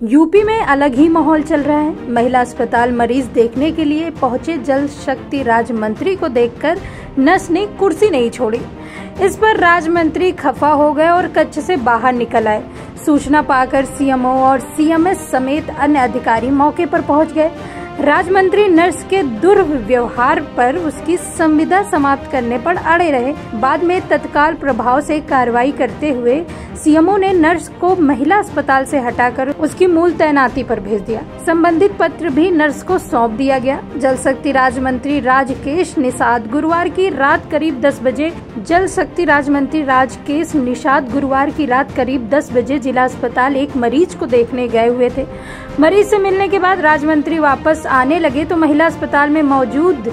UP में अलग ही माहौल चल रहा है। महिला अस्पताल मरीज देखने के लिए पहुंचे जल शक्ति राज्य मंत्री को देखकर नर्स ने कुर्सी नहीं छोड़ी। इस पर राज्य मंत्री खफा हो गए और कक्ष से बाहर निकल आए। सूचना पाकर सीएमओ और सीएमएस समेत अन्य अधिकारी मौके पर पहुंच गए। राज्य मंत्री नर्स के दुर्व्यवहार पर उसकी संविदा समाप्त करने पर अड़े रहे। बाद में तत्काल प्रभाव से कार्रवाई करते हुए सीएमओ ने नर्स को महिला अस्पताल से हटाकर उसकी मूल तैनाती पर भेज दिया। संबंधित पत्र भी नर्स को सौंप दिया गया। जल शक्ति राज्य मंत्री राजकेश निषाद गुरुवार की रात करीब 10 बजे जिला अस्पताल एक मरीज को देखने गए हुए थे। मरीज से मिलने के बाद राज्य मंत्री वापस आने लगे तो महिला अस्पताल में मौजूद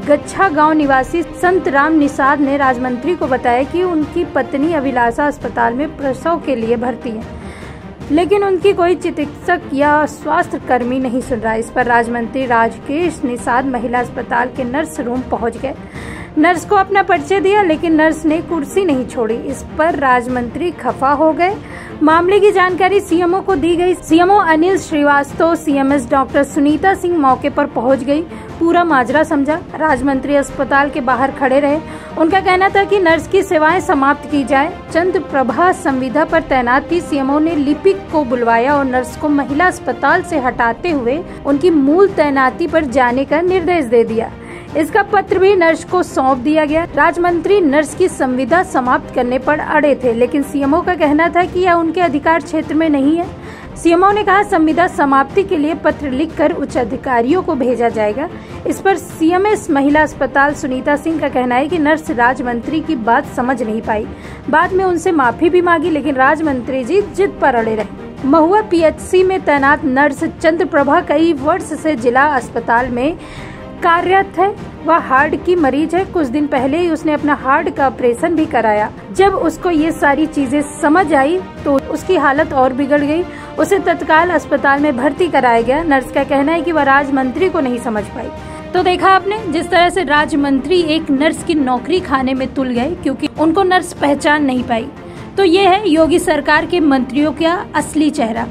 गच्छा गांव निवासी संत राम निषाद ने राज्य मंत्री को बताया कि उनकी पत्नी अभिलाषा अस्पताल में प्रसव के लिए भर्ती है, लेकिन उनकी कोई चिकित्सक या स्वास्थ्य कर्मी नहीं सुन रहा। इस पर राज्य मंत्री राजकेश निषाद महिला अस्पताल के नर्स रूम पहुंच गए। नर्स को अपना परिचय दिया, लेकिन नर्स ने कुर्सी नहीं छोड़ी। इस पर राज्य मंत्री खफा हो गए। मामले की जानकारी सीएमओ को दी गई। CMO Anil Srivastava, CMS doctor Sunita Singh मौके पर पहुंच गई। पूरा माजरा समझा। राज्य मंत्री अस्पताल के बाहर खड़े रहे। उनका कहना था कि नर्स की सेवाएं समाप्त की जाए। चंद्रप्रभा संविदा पर तैनात थी। सीएमओ ने लिपिक को बुलवाया और नर्स को महिला अस्पताल से हटाते हुए उनकी मूल तैनाती पर जाने का निर्देश दे दिया। इसका पत्र भी नर्स को सौंप दिया गया। राज्य मंत्री नर्स की संविदा समाप्त करने पर अड़े थे, लेकिन सीएमओ का कहना था कि यह उनके अधिकार क्षेत्र में नहीं है। सीएमओ ने कहा संविदा समाप्ति के लिए पत्र लिखकर उच्च अधिकारियों को भेजा जाएगा। इस पर सीएमएस महिला अस्पताल सुनीता सिंह का कहना है कि नर्स राज्य मंत्री की बात समझ नहीं पाई। बाद में उनसे माफी भी मांगी, लेकिन राज्य मंत्री जी जिद पर अड़े रहे। महुआ पीएचसी में तैनात नर्स चंद्रप्रभा कई वर्ष से जिला अस्पताल में कार्यरत है। वह हार्ट की मरीज है। कुछ दिन पहले ही उसने अपना हार्ट का ऑपरेशन भी कराया। जब उसको ये सारी चीजें समझ आई तो उसकी हालत और बिगड़ गई। उसे तत्काल अस्पताल में भर्ती कराया गया। नर्स का कहना है कि वह राज्य मंत्री को नहीं समझ पाई। तो देखा आपने जिस तरह से राज्य मंत्री एक नर्स की नौकरी खाने में तुल गए क्योंकि उनको नर्स पहचान नहीं पाई। तो ये है योगी सरकार के मंत्रियों का असली चेहरा।